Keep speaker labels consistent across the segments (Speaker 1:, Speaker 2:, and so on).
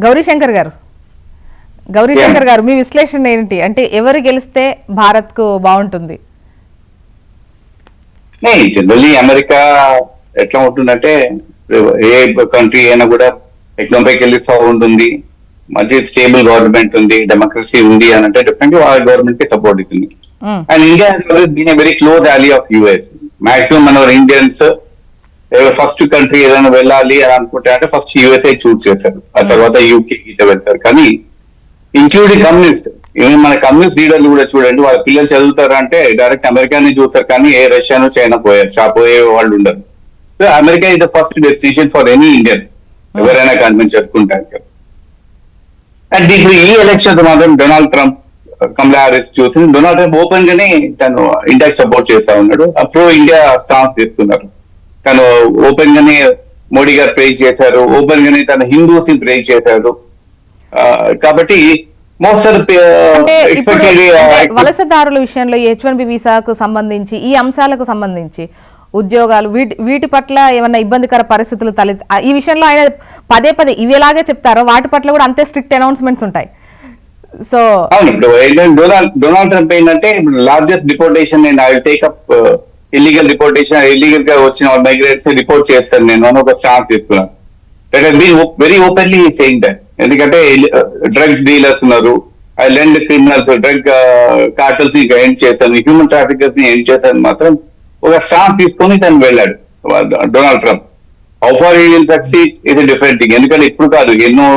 Speaker 1: గౌరీ శంకర్ గారు మీ విశ్లేషణ ఏంటి? అంటే ఎవరు గెలిస్తే భారత్ కు బాగుంటుంది?
Speaker 2: జనరల్లీ అమెరికా ఎట్లా ఉంటుందంటే ఏ కంట్రీ అయినా కూడా ఎకనామికల్లీ సౌండ్ ఉంది, మంచి స్టేబుల్ గవర్నమెంట్ ఉంది, డెమోక్రసీ ఉంది అని అంటే డెఫినెట్లీ ఆ గవర్నమెంట్ కి సపోర్ట్ ఇస్తుంది. And India been a very close ally of US. Maximum మన ఇండియన్స్ ఫస్ట్ కంట్రీ ఏదైనా వెళ్ళాలి అని అనుకుంటే అంటే ఫస్ట్ యుఎస్ఏ చూస్ చేశారు, ఆ తర్వాత యూకే వెళ్తారు. కానీ ఇంక్లూడింగ్ కమ్యూనిస్ట్, ఈవెన్ మన కమ్యూనిస్ట్ లీడర్లు కూడా చూడండి, వాళ్ళ పిల్లలు చదువుతారు అంటే డైరెక్ట్ అమెరికాని చూస్తారు, కానీ ఏ రష్యాను చైనా పోయే వాళ్ళు ఉండరు. So America is the first destination for any Indian, ఎవరైనా కానీ మేము చెప్పుకుంటారు. అండ్ ఇప్పుడు ఈ ఎలక్షన్ మాత్రం డొనాల్డ్ ట్రంప్, కమలా హారిస్ చూసి డొనాల్డ్ ట్రంప్ ఓపెన్ గానే తను ఇండియాకి సపోర్ట్ చేస్తా ఉన్నాడు, ప్రో ఇండియా స్టాన్స్ తీసుకున్నారు. తను ఓపెన్ గానే మోడీ గారు ప్రేజ్ చేశారు, ఓపెన్ గానే తన హిందూస్ ని ప్రేజ్ చేశారు. కాబట్టి మోస్ట్ ఆఫ్
Speaker 1: వలసదారుల విషయంలో H1B వీసాకు సంబంధించి ఈ అంశాలకు సంబంధించి ఉద్యోగాలు వీటి పట్ల ఏమన్నా ఇబ్బందికర పరిస్థితులు ఈ విషయంలో ఆయన పదే ఇవి ఎలాగే చెప్తారో వాటి పట్ల కూడా అంతే స్ట్రిక్ట్ అనౌన్స్మెంట్స్ ఉంటాయి. సో
Speaker 2: డొనాల్డ్ ట్రంప్ ఏంటంటే largest deportation and I will take up illegal deportation, illegal గా వచ్చిన మైగ్రేట్స్ రిపోర్ట్ చేస్తాను నేను అని ఒక స్టాన్స్ తీసుకున్నాను. Very openly saying that. ఎందుకంటే డ్రగ్ డీలర్స్ ఉన్నారు, I lend criminals, drug cartels ని ఎండ్ చేశాను, హ్యూమన్ ట్రాఫికర్స్ ని ఎండ్ చేశాను మాత్రం ఒక స్టాన్స్ తీసుకొని తను వెళ్ళాడు Donald Trump. How far he will succeed is a different thing. ఎందుకంటే ఇప్పుడు కాదు, ఎన్నో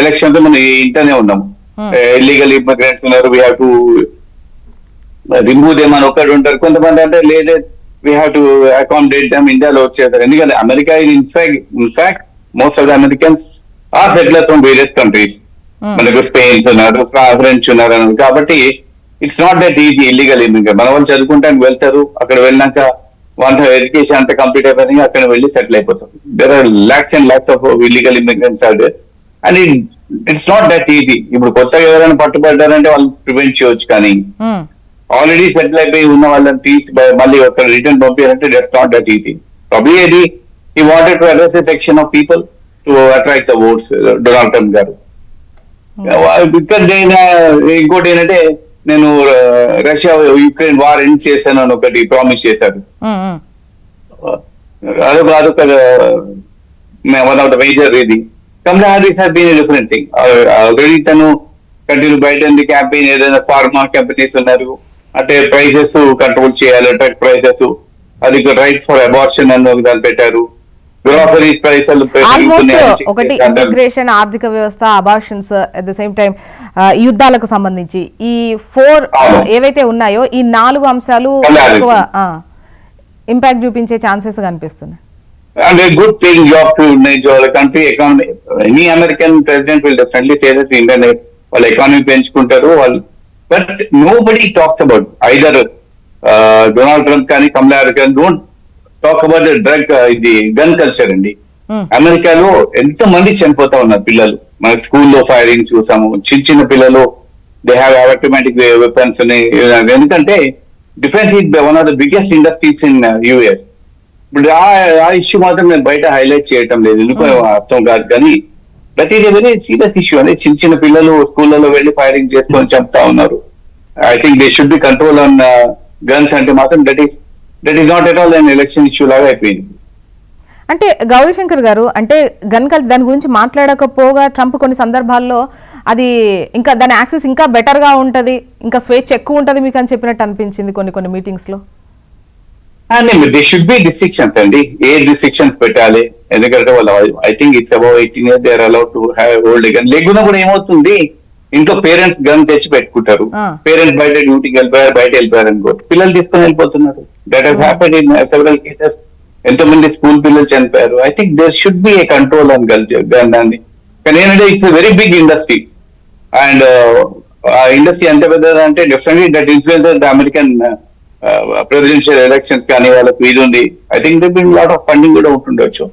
Speaker 2: ఎలక్షన్స్ మనం ఇంటనే ఉన్నాము. ఇల్లీగల్ ఇమిగ్రెంట్స్ ఉన్నారు, we have to remove them అని ఒకటి ఉంటారు. కొంతమంది అంటే లేదు, we have to accommodate them, ఇండియాలో వచ్చేస్తారు. ఎందుకంటే America in fact most of the Americans are settlers from various countries. మనకు స్పెయిన్స్ ఉన్నారు, ఫ్రెంచ్ ఉన్నారు. కాబట్టి it's not that easy illegal immigrant. మన వాళ్ళు చదువుకుంటానికి వెళ్తారు, అక్కడ వెళ్ళినాక వాళ్ళ ఎడ్యుకేషన్ అంతా కంప్లీట్ అయిపోయి అక్కడ వెళ్ళి సెటిల్ అయిపోతారు. There are lakhs and lakhs of illegal immigrants are there and it's not that easy. ఇప్పుడు కొత్తగా ఎవరైనా పట్టుబడ్డారంటే వాళ్ళు ప్రివెంట్ చేయవచ్చు, కానీ ఆల్రెడీ సెటిల్ అయిపోయి ఉన్న వాళ్ళని తీసి మళ్ళీ ఒక రిటర్న్ పంపించారంటే that's not that easy. Probably అది he wanted to address a section of people to attract the votes, Donald Trump గారు. ఇంకోటి ఏంటంటే నేను రష్యా యుక్రెయిన్ వార్ ఎండ్ చేశాను అని ఒకటి ప్రామిస్ చేశారు. అదొక వన్ ఆఫ్ ద మేజర్ ఇది. Kamala Harris has been different thing. Already తను కంటిన్యూ బయట క్యాంపెయిన్, ఏదైనా ఫార్మా కంపెనీస్ ఉన్నారు అంటే ప్రైసెస్ కంట్రోల్ చేయాలి, డ్రగ్ ప్రైసెస్, అది రైట్ ఫర్ అబార్షన్ అని దాన్ని పెట్టారు.
Speaker 1: ఒకటి ఇమిగ్రేషన్, ఆర్థిక వ్యవస్థ, abortions, at the same time యుద్ధాలకు సంబంధించి ఈ 4 ఏవైతే ఉన్నాయో ఈ 4 అంశాలు ఎక్కువ ఇంపాక్ట్ చూపించే ఛాన్సెస్ కనిపిస్తున్నాయి.
Speaker 2: And a good paying job to the country economy. Any American president will definitely say that Indian వాళ్ళ ఎకానమీ పెంచుకుంటారు వాళ్ళు. But nobody talks about either Donald Trump కానీ కమలా హారిస్ కానీ డోంట్ టాక్ అబౌట్ డ్రగ్ ఇది gun culture అండి. అమెరికాలో ఎంతో మంది చనిపోతా ఉన్నారు పిల్లలు. మన స్కూల్లో ఫైరింగ్ చూసాము, చిన్న పిల్లలు దే హ్యావ్ ఆటోమేటిక్ వెపన్స్ అని. ఎందుకంటే defence is one of the biggest industries in US. ఇప్పుడు ఆ ఇష్యూ మాత్రం నేను బయట హైలైట్ చేయటం లేదు, ఎందుకు అర్థం కాదు, కానీ that is a very serious issue. అంటే చిన్న పిల్లలు స్కూళ్ళలో వెళ్ళి ఫైరింగ్ చేసుకొని చంపుతా ఉన్నారు. I think they should be control on guns అంటే మాత్రం that is not at all an election issue లాగా అయిపోయింది.
Speaker 1: అంటే గౌరీ శంకర్ గారు, అంటే గన్ కల్చర్ దాని గురించి మాట్లాడకపోగా ట్రంప్ కొన్ని సందర్భాల్లో అది ఇంకా దాని యాక్సెస్ ఇంకా బెటర్ గా ఉంటది, ఇంకా స్వేచ్ఛ ఎక్కువ ఉంటది మీకు అని చెప్పినట్టు అనిపించింది కొన్ని మీటింగ్స్ లో.
Speaker 2: దే షుడ్ బి రిస్ట్రిక్షన్స్ అండి, ఏజ్ రిస్ట్రిక్షన్స్ పెట్టాలి. ఎందుకంటే వాళ్ళు I think it's above 18 years they are allowed to have hold gun. లేకుండా కూడా ఏమవుతుంది, ఇంట్లో పేరెంట్స్ గన్ తెచ్చి పెట్టుకుంటారు, పేరెంట్స్ బయట డ్యూటీకి వెళ్ళిపోయారు, బయట వెళ్ళిపోయారు అనుకో, పిల్లలు తీసుకొని వెళ్ళిపోతున్నారు. That has happened in several cases. ఎంతో మంది స్కూల్ పిల్లలు చనిపోయారు. I think there should be a control on gun అండి. కానీ ఏంటంటే it's very big industry and ఆ ఇండస్ట్రీ ఎంత పెద్దదంటే definitely that influences the American presidential elections కానీ వాళ్ళకి ఇది ఉంది. I think they been lot of funding కూడా ఉంటుండొచ్చు.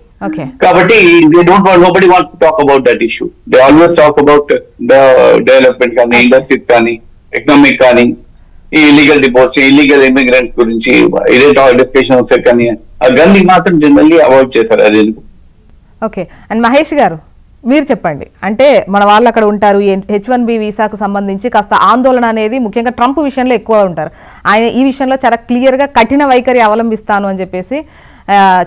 Speaker 2: కాబట్టి they don't want, nobody wants to talk about that issue. They always talk about the development కానీ, ఇండస్ట్రీస్ కానీ, economic కానీ, ఈ ఇల్లీగల్ డిపోర్ట్స్, ఇల్లీగల్ ఇమిగ్రెంట్స్ గురించి ఇదే డిస్కషన్ వస్తాయి. కానీ ఆ గన్ ని మాత్రం జనరల్లీ అవాయిడ్ చేశారు. అది
Speaker 1: ఓకే. అండ్ మహేష్ గారు, మీరు చెప్పండి, అంటే మన వాళ్ళు అక్కడ ఉంటారు, H1B వీసాకు సంబంధించి కాస్త ఆందోళన అనేది ముఖ్యంగా ట్రంప్ విషయంలో ఎక్కువ ఉంటారు. ఆయన ఈ విషయంలో చాలా క్లియర్గా కఠిన వైఖరి అవలంబిస్తాను అని చెప్పేసి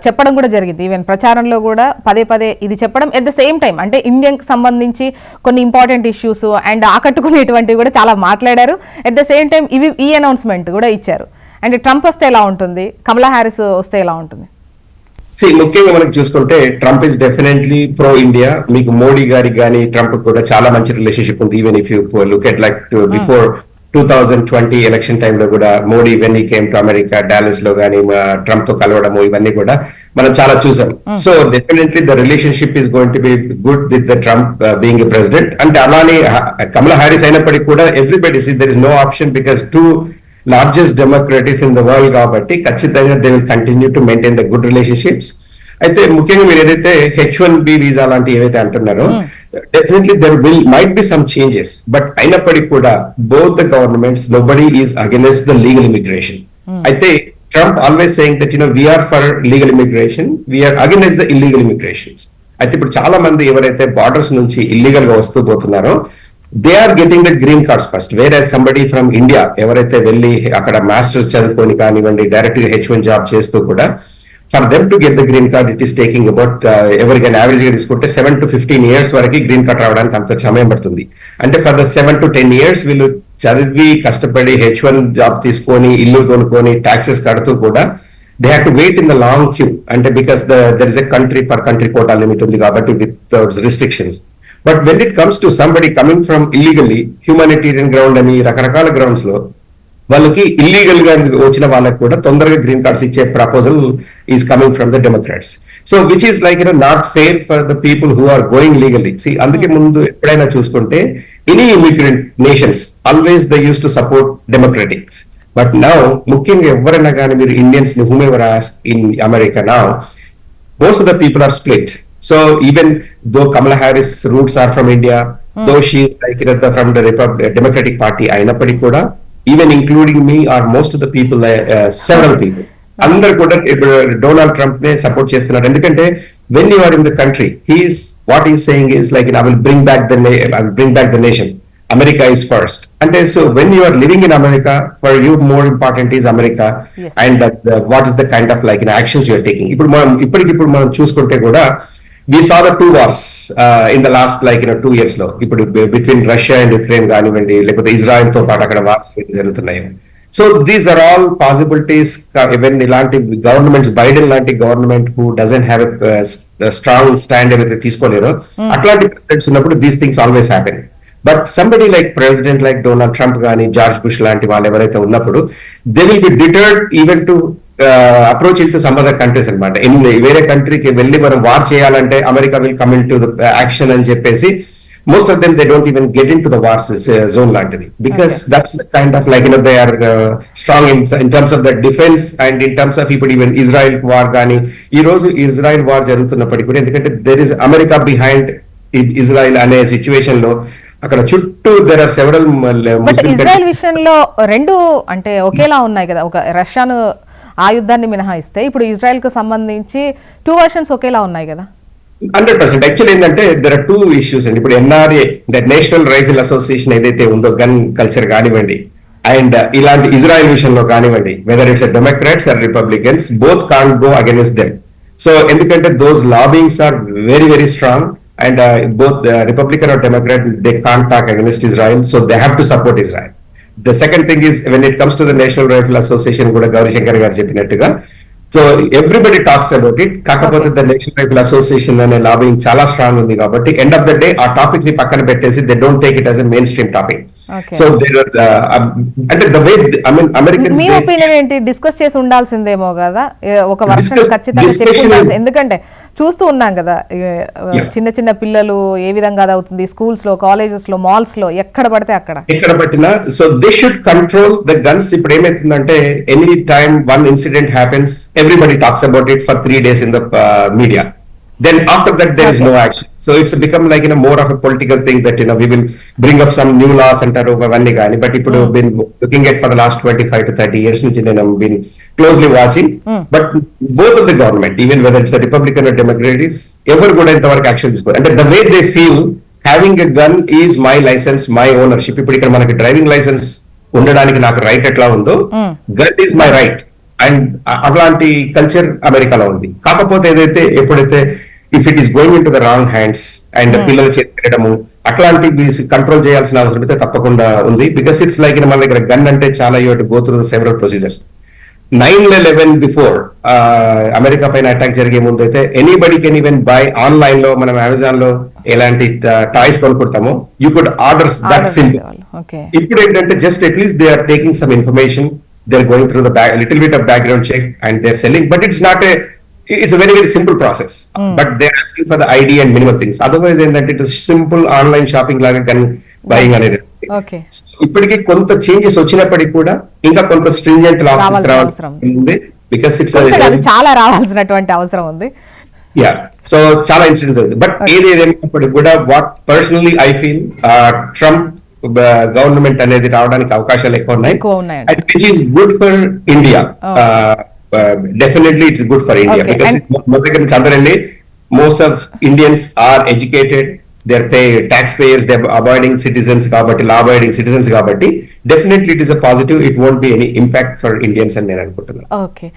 Speaker 1: చెప్పడం కూడా జరిగింది. ఈవెన్ ప్రచారంలో కూడా పదే పదే ఇది చెప్పడం. ఎట్ ద సేమ్ టైం అంటే ఇండియన్కి సంబంధించి కొన్ని ఇంపార్టెంట్ ఇష్యూస్ అండ్ ఆకట్టుకునేటువంటివి కూడా చాలా మాట్లాడారు. ఎట్ ద సేమ్ టైం ఈ అనౌన్స్మెంట్ కూడా ఇచ్చారు. అండ్ ట్రంప్ వస్తే ఎలా ఉంటుంది, కమలా హ్యారిస్ వస్తే ఎలా ఉంటుంది?
Speaker 3: ముఖ్యంగా మనకి చూసుకుంటే Trump is definitely pro India. మీకు మోడీ గారికి కానీ ట్రంప్ కూడా చాలా మంచి రిలేషన్షిప్ ఉంది. Even if you look at like before 2020 election టైంలో కూడా మోడీ వెన్ ఈ కేమ్ టు అమెరికా, డాలస్ లో కానీ ట్రంప్ తో కలవడము ఇవన్నీ కూడా మనం చాలా చూసాం. So definitely the relationship is going to be good with the Trump being a president. అంటే అలానే కమలా హ్యారిస్ అయినప్పటికీ కూడా everybody there is no option because largest democracies in the world కాబట్టి ఖచ్చితంగా they will continue to maintain the good relationships. అయితే ముఖ్యంగా మీరు ఏదైతే H1B వీసా లాంటి ఏవైతే అంటున్నారో definitely there might be some changes, but అయినప్పటికీ కూడా both the governments nobody is against the legal immigration. అయితే Trump always saying that we are for legal immigration, we are against the illegal immigrations. అయితే ఇప్పుడు చాలా మంది ఎవరైతే బార్డర్స్ నుంచి ఇల్లీగల్ గా వస్తూ పోతున్నారో they are getting the green cards first, whereas somebody from India ఎవరైతే వెళ్ళి అక్కడ మాస్టర్స్ చదువుకొని కానివ్వండి డైరెక్ట్ గా H1 జాబ్ చేస్తూ కూడా for them to get the green card it is taking about ఎవరికైనా యావరేజ్ గా తీసుకుంటే 7 to 15 years వరకు గ్రీన్ కార్డ్ రావడానికి అంత సమయం పడుతుంది. అంటే ఫర్ ద 7 to 10 years వీళ్ళు చదివి కష్టపడి H1 జాబ్ తీసుకొని ఇల్లు కొనుక్కొని ట్యాక్సెస్ కడుతూ కూడా they have to wait in the long queue. అంటే because there is a country per country quota limit ఉంది కాబట్టి with restrictions. But when it comes to somebody coming from illegally humanitarian ground అని రకరకాల grounds లో వాళ్ళకి illegal గా వచ్చిన వాళ్ళకి కూడా తొందరగా గ్రీన్ కార్డ్స్ ఇచ్చే proposal is coming from the Democrats. So which is like not fair for the people who are going legally. అందుకే ముందు ఎప్పుడైనా చూసుకుంటే any immigrant nations always they use to support Democratics. But now ముఖ్యంగా ఎవరైనా కానీ మీరు Indians ని whomever ask in America now most of the people are split. So even though Kamala Harris roots are from India, though she is like from the Democratic Party, అయినప్పటికీ కూడా even including me or most of the people, several people, అందరు కూడా Donald Trump నే support చేస్తున్నారు. ఎందుకంటే when you are in the country, what he is saying is like I will bring back the nation. America is first. And so when you are living in America, for you more important is America.
Speaker 1: Yes.
Speaker 3: And what is the kind of like actions you are taking. ఇప్పుడు మనం చూసుకుంటే కూడా we saw the two wars in the last 2 years లో ఇప్పుడు between Russia and Ukraine కానివ్వండి లేకపోతే Israel తో పాటు అక్కడ వార్స్ జరుగుతున్నాయి. So these are all possibilities. Even ఇలాంటి గవర్నమెంట్స్ బైడెన్ లాంటి government who doesn't have a strong stand ఏవైతే తీసుకోలేరో అట్లాంటి ప్రెసిడెంట్స్ ఉన్నప్పుడు these things always happen. But somebody like president like Donald Trump కానీ జార్జ్ బుష్ లాంటి వాళ్ళు ఎవరైతే ఉన్నప్పుడు they will be deterred even to approach in to some other countries అనమాట. వేరే కంట్రీకి వెళ్ళి మనం వార్ చేయాలంటే America will come in to action అని చెప్పేసి most of them they don't even get into the war zone లాంటిది because okay. That's the kind of like they are strong in terms of the defense and in terms of ఇప్పుడు even Israel war కానీ ఈ రోజు Israel war జరుగుతున్నప్పటికీ కూడా ఎందుకంటే there is America behind Israel అనే situation లో అక్కడ చుట్టూ there are several.
Speaker 1: But Israel విషయంలో రెండు అంటే ఒకేలా ఉన్నాయి కదా. ఒక రష్యాను ఆ యుద్ధాన్ని మినహాయిస్తే ఇప్పుడు ఇజ్రాయెల్ కు సంబంధించి 2 versions ఒకేలా ఉన్నాయి కదా.
Speaker 3: 100%. యాక్చువల్ ఏంటంటే దర్ ఆర్ 2 issues అండి. ఇప్పుడు NRA నేషనల్ రైఫిల్ అసోసియేషన్ ఏదైతే ఉందో గన్ కల్చర్ కానివ్వండి అండ్ ఇలాంటి ఇజ్రాయెల్ విషయంలో కానివ్వండి whether it's Democrats or Republicans both can't go against them. So ఎందుకంటే those lobbings are very very strong and both Republican or Democrat they can't talk against Israel, so they have to support Israel. The second thing is when it comes to the National Rifle Association kuda Gauri Shankar garu cheppinattuga so everybody talks about it kakapothe the National Rifle Association ane lobbying chala strong undi kabatti end of the day aa topic ni pakkana pettesi they don't take it as a mainstream topic. Okay. So there are అంటే the way I mean Americans me
Speaker 1: opinion ఏంటి? Discuss చేసి ఉండాల్సిందేమో కదా ఒక version ఖచ్చితంగా చెప్పి ఉండాల్సి. ఎందుకంటే చూస్తూ ఉన్నాం కదా చిన్న చిన్న పిల్లలు ఏ విధంగా అవుతుంది స్కూల్స్ లో కాలేజెస్ లో మాల్స్ లో ఎక్కడ పడితే ఎక్కడ పట్టినా.
Speaker 3: So they should control the guns. ఇప్పుడు ఏమైతుందంటే any time one incident happens everybody talks about it for 3 days in the media. Then after that there is no action. So it's become like more of a political thing that we will bring up some new laws అంటారు అవన్నీ కానీ. But ఇప్పుడు been looking at for the last 25 to 30 years నుంచి నేను been closely watching. But both of the government, even whether it's a Republican or Democrats, ఎవరు కూడా ఇంతవరకు action తీసుకోవాలి. అంటే the way they feel having a gun is my license, my ownership. ఇప్పుడు ఇక్కడ మనకి డ్రైవింగ్ లైసెన్స్ ఉండడానికి నాకు రైట్ ఎట్లా ఉందో, gun is my right. And అలాంటి కల్చర్ అమెరికాలో ఉంది. కాకపోతే ఏదైతే ఎప్పుడైతే if it is going in to the wrong hands and పిల్లలు చేతికి అట్లాంటివి కంట్రోల్ చేయాల్సిన అవసరం అయితే తప్పకుండా ఉంది. బికాస్ ఇట్స్ లైక్ మన దగ్గర గన్ అంటే చాలా you to go through the several procedures. 9/11 before America పైన అటాక్ జరిగే ముందు అయితే anybody can even buy online లో, మనం అమెజాన్ లో ఎలాంటి టాయ్స్ కొనుక్కుంటామో you could orders that simple. ఇప్పుడు ఏంటంటే just at least they are taking some information, they are going through the little bit of background check and they are selling. But it's not it's a very very simple process, but they're asking for the ID and minimal things. Otherwise ఏంటంటే it is simple online shopping లాగా కానీ buying అనేది. ఇప్పటికీ కొంత changes వచ్చినప్పటికీ కూడా ఇంకా కొంత స్ట్రింజెంట్ లాస్ రావాలి, బికాస్ ఇట్స్
Speaker 1: చాలా రావాల్సినటువంటి అవసరం ఉంది.
Speaker 3: యా, సో చాలా ఇన్సిడెంట్స్ అవుతుంది. బట్ ఏదేమైనప్పటికీ కూడా what personally I feel Trump government అనేది రావడానికి అవకాశాలు ఎక్కువ ఉన్నాయి, which is good for India. Definitely it's good for India, because most of Indians are educated, they're taxpayers, they're avoiding citizens kabatti, law abiding citizens kabatti definitely it is a positive. It won't be any impact for Indians and nenu anukuntunna.
Speaker 1: Okay.